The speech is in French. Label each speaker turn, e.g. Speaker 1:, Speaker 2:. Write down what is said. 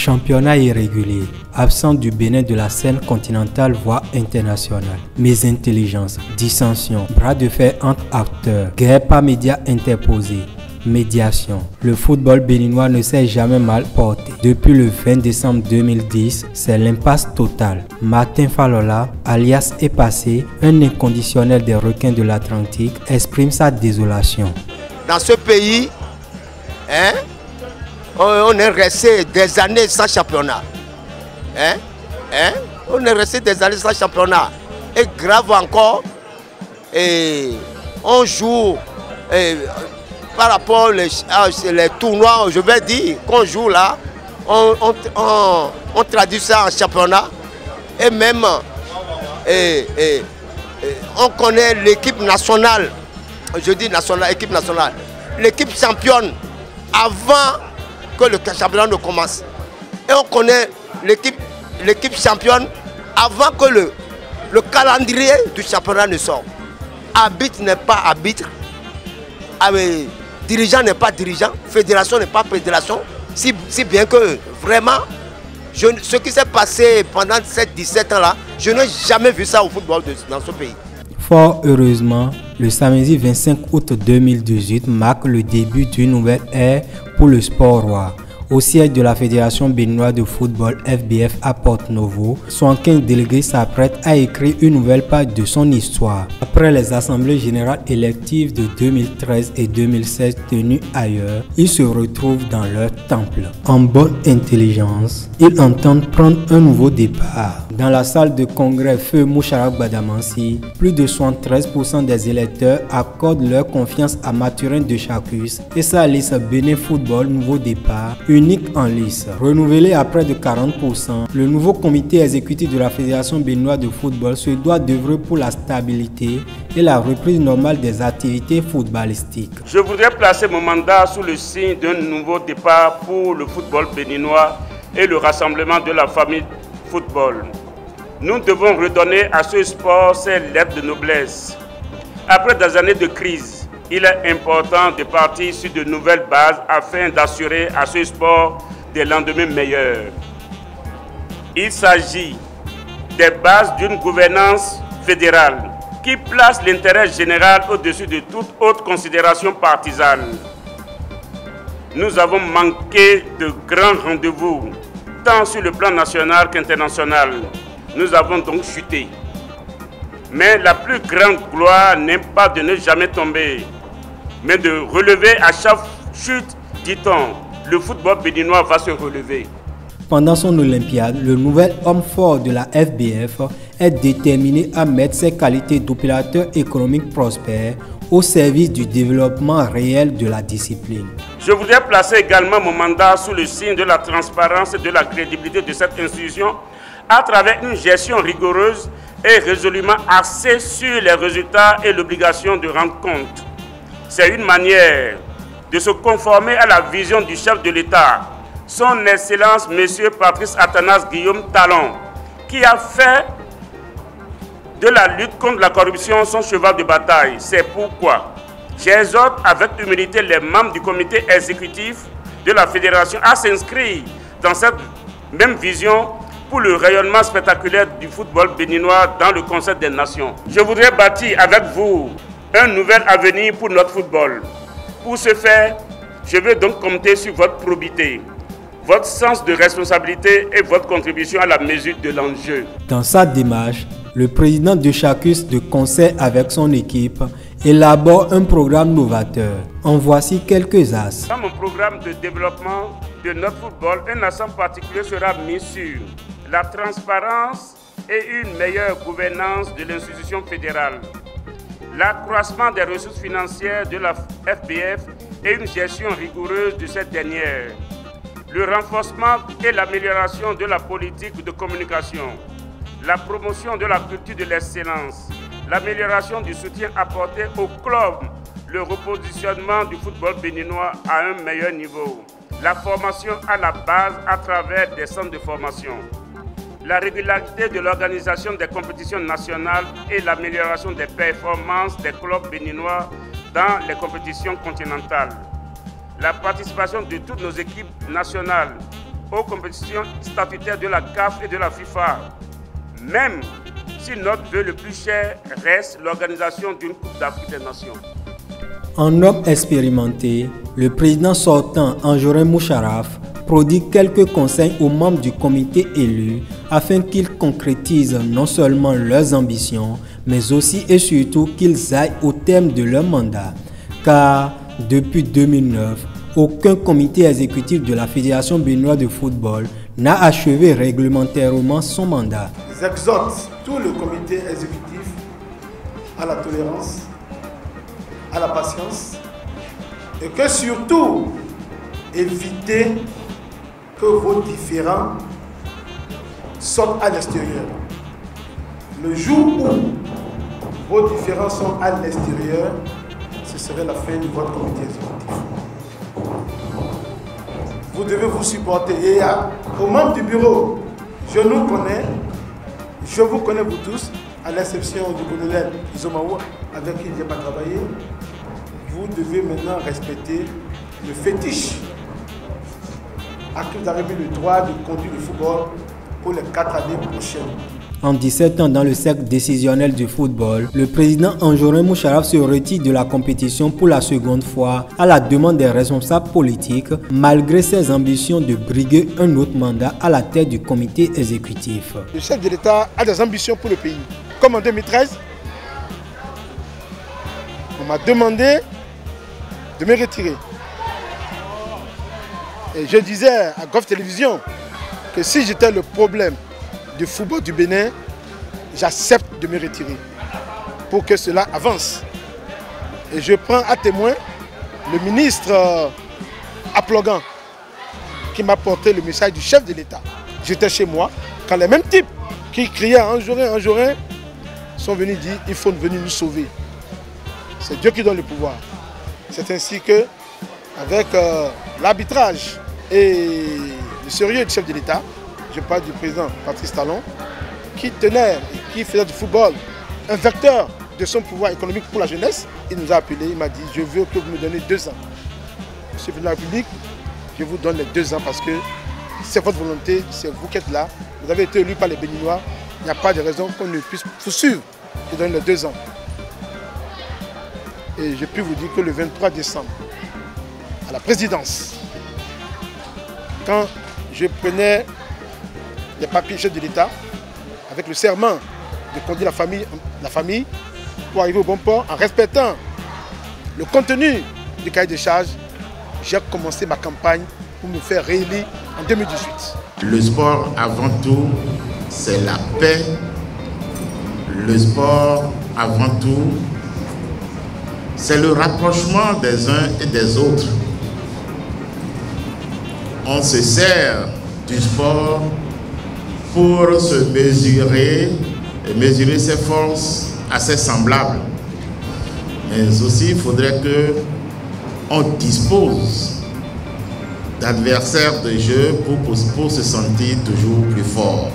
Speaker 1: Championnat irrégulier, absent du Bénin de la scène continentale voire internationale. Mésintelligence, dissension, bras de fer entre acteurs, guerre par médias interposés. Médiation. Le football béninois ne s'est jamais mal porté. Depuis le 20 décembre 2010, c'est l'impasse totale. Martin Falola, alias Epassé, un inconditionnel des requins de l'Atlantique, exprime sa désolation.
Speaker 2: Dans ce pays, on est resté des années sans championnat. On est resté des années sans championnat. Et grave encore, on joue... par rapport les tournois, je vais dire, qu'on joue là, on traduit ça en championnat. Et même, on connaît l'équipe nationale, je dis nationale, équipe nationale, l'équipe championne avant que le championnat ne commence. Et on connaît l'équipe championne avant que le calendrier du championnat ne sorte. Arbitre n'est pas arbitre. Dirigeant n'est pas dirigeant, fédération n'est pas fédération, si bien que vraiment, ce qui s'est passé pendant ces 17 ans-là, je n'ai jamais vu ça au football dans ce pays.
Speaker 1: Fort heureusement, le samedi 25 août 2018 marque le début d'une nouvelle ère pour le sport roi. Au siège de la Fédération béninoise de football FBF à Porto-Novo, 75 délégués s'apprêtent à écrire une nouvelle page de son histoire. Après les assemblées générales électives de 2013 et 2016 tenues ailleurs, ils se retrouvent dans leur temple. En bonne intelligence, ils entendent prendre un nouveau départ. Dans la salle de congrès Feu Moucharak Badamansi, plus de 73% des électeurs accordent leur confiance à Mathurin de Chacus et sa liste Bénin Football Nouveau Départ, unique en lice. Renouvelé à près de 40%, le nouveau comité exécutif de la Fédération béninoise de football se doit d'œuvrer pour la stabilité et la reprise normale des activités footballistiques.
Speaker 3: Je voudrais placer mon mandat sous le signe d'un nouveau départ pour le football béninois et le rassemblement de la famille football. Nous devons redonner à ce sport ses lettres de noblesse. Après des années de crise, il est important de partir sur de nouvelles bases afin d'assurer à ce sport des lendemains meilleurs. Il s'agit des bases d'une gouvernance fédérale qui place l'intérêt général au-dessus de toute autre considération partisane. Nous avons manqué de grands rendez-vous, tant sur le plan national qu'international. Nous avons donc chuté. Mais la plus grande gloire n'est pas de ne jamais tomber, mais de relever à chaque chute, dit-on. Le football béninois va se relever.
Speaker 1: Pendant son Olympiade, le nouvel homme fort de la FBF est déterminé à mettre ses qualités d'opérateur économique prospère au service du développement réel de la discipline.
Speaker 3: Je voudrais placer également mon mandat sous le signe de la transparence et de la crédibilité de cette institution à travers une gestion rigoureuse et résolument axée sur les résultats et l'obligation de rendre compte. C'est une manière de se conformer à la vision du chef de l'État, son Excellence M. Patrice Athanas Guillaume Talon, qui a fait de la lutte contre la corruption son cheval de bataille. C'est pourquoi j'exhorte avec humilité les membres du comité exécutif de la Fédération à s'inscrire dans cette même vision pour le rayonnement spectaculaire du football béninois dans le concert des nations. Je voudrais bâtir avec vous un nouvel avenir pour notre football. Pour ce faire, je veux donc compter sur votre probité, votre sens de responsabilité et votre contribution à la mesure de l'enjeu.
Speaker 1: Dans sa démarche, le président de Chacus, de concert avec son équipe, élabore un programme novateur. En voici quelques axes.
Speaker 3: Dans mon programme de développement de notre football, un accent particulier sera mis sur la transparence et une meilleure gouvernance de l'institution fédérale, l'accroissement des ressources financières de la FBF et une gestion rigoureuse de cette dernière, le renforcement et l'amélioration de la politique de communication, la promotion de la culture de l'excellence, l'amélioration du soutien apporté au club, le repositionnement du football béninois à un meilleur niveau, la formation à la base à travers des centres de formation, la régularité de l'organisation des compétitions nationales et l'amélioration des performances des clubs béninois dans les compétitions continentales, la participation de toutes nos équipes nationales aux compétitions statutaires de la CAF et de la FIFA, même si notre vœu le plus cher reste l'organisation d'une Coupe d'Afrique des Nations.
Speaker 1: En homme expérimenté, le président sortant Anjorin Moucharaf prodigue quelques conseils aux membres du comité élu afin qu'ils concrétisent non seulement leurs ambitions, mais aussi et surtout qu'ils aillent au terme de leur mandat. Car depuis 2009, aucun comité exécutif de la Fédération béninoise de football n'a achevé réglementairement son mandat.
Speaker 4: J'exhorte tout le comité exécutif à la tolérance, à la patience et que surtout évitez que vos différends sortent à l'extérieur. Le jour où vos différends sont à l'extérieur, ce serait la fin de votre comité exécutif. Vous devez vous supporter. Et aux membres du bureau, je nous connais, je vous connais vous tous, à l'exception du colonel Izomawa, avec qui je n'ai pas travaillé. Vous devez maintenant respecter le fétiche à qui vous avez mis le droit de conduire le football pour les 4 années prochaines.
Speaker 1: En 17 ans dans le cercle décisionnel du football, le président Anjorin Moucharaf se retire de la compétition pour la seconde fois à la demande des responsables politiques, malgré ses ambitions de briguer un autre mandat à la tête du comité exécutif.
Speaker 4: Le chef de l'État a des ambitions pour le pays. Comme en 2013, on m'a demandé de me retirer. Et je disais à Golf Télévision que si j'étais le problème du football du Bénin, j'accepte de me retirer pour que cela avance. Et je prends à témoin le ministre Aplogan qui m'a porté le message du chef de l'État. J'étais chez moi quand les mêmes types qui criaient Anjorin sont venus dire il faut venir nous sauver. C'est Dieu qui donne le pouvoir. C'est ainsi que, avec l'arbitrage et le sérieux du chef de l'État, je parle du président Patrice Talon, qui tenait et qui faisait du football un vecteur de son pouvoir économique pour la jeunesse. Il nous a appelé, il m'a dit je veux que vous me donnez 2 ans. Monsieur le président de la République, je vous donne les 2 ans parce que c'est votre volonté, c'est vous qui êtes là. Vous avez été élu par les Béninois, il n'y a pas de raison qu'on ne puisse vous suivre. Je donne les 2 ans. Et je puis vous dire que le 23 décembre, à la présidence, quand je prenais les papiers chefs de l'État, avec le serment de conduire la famille pour arriver au bon port, en respectant le contenu du cahier de charges, j'ai commencé ma campagne pour me faire réélire en 2018.
Speaker 5: Le sport, avant tout, c'est la paix. Le sport, avant tout, c'est le rapprochement des uns et des autres. On se sert du sport pour se mesurer et mesurer ses forces à ses semblables. Mais aussi, il faudrait qu'on dispose d'adversaires de jeu pour se sentir toujours plus fort.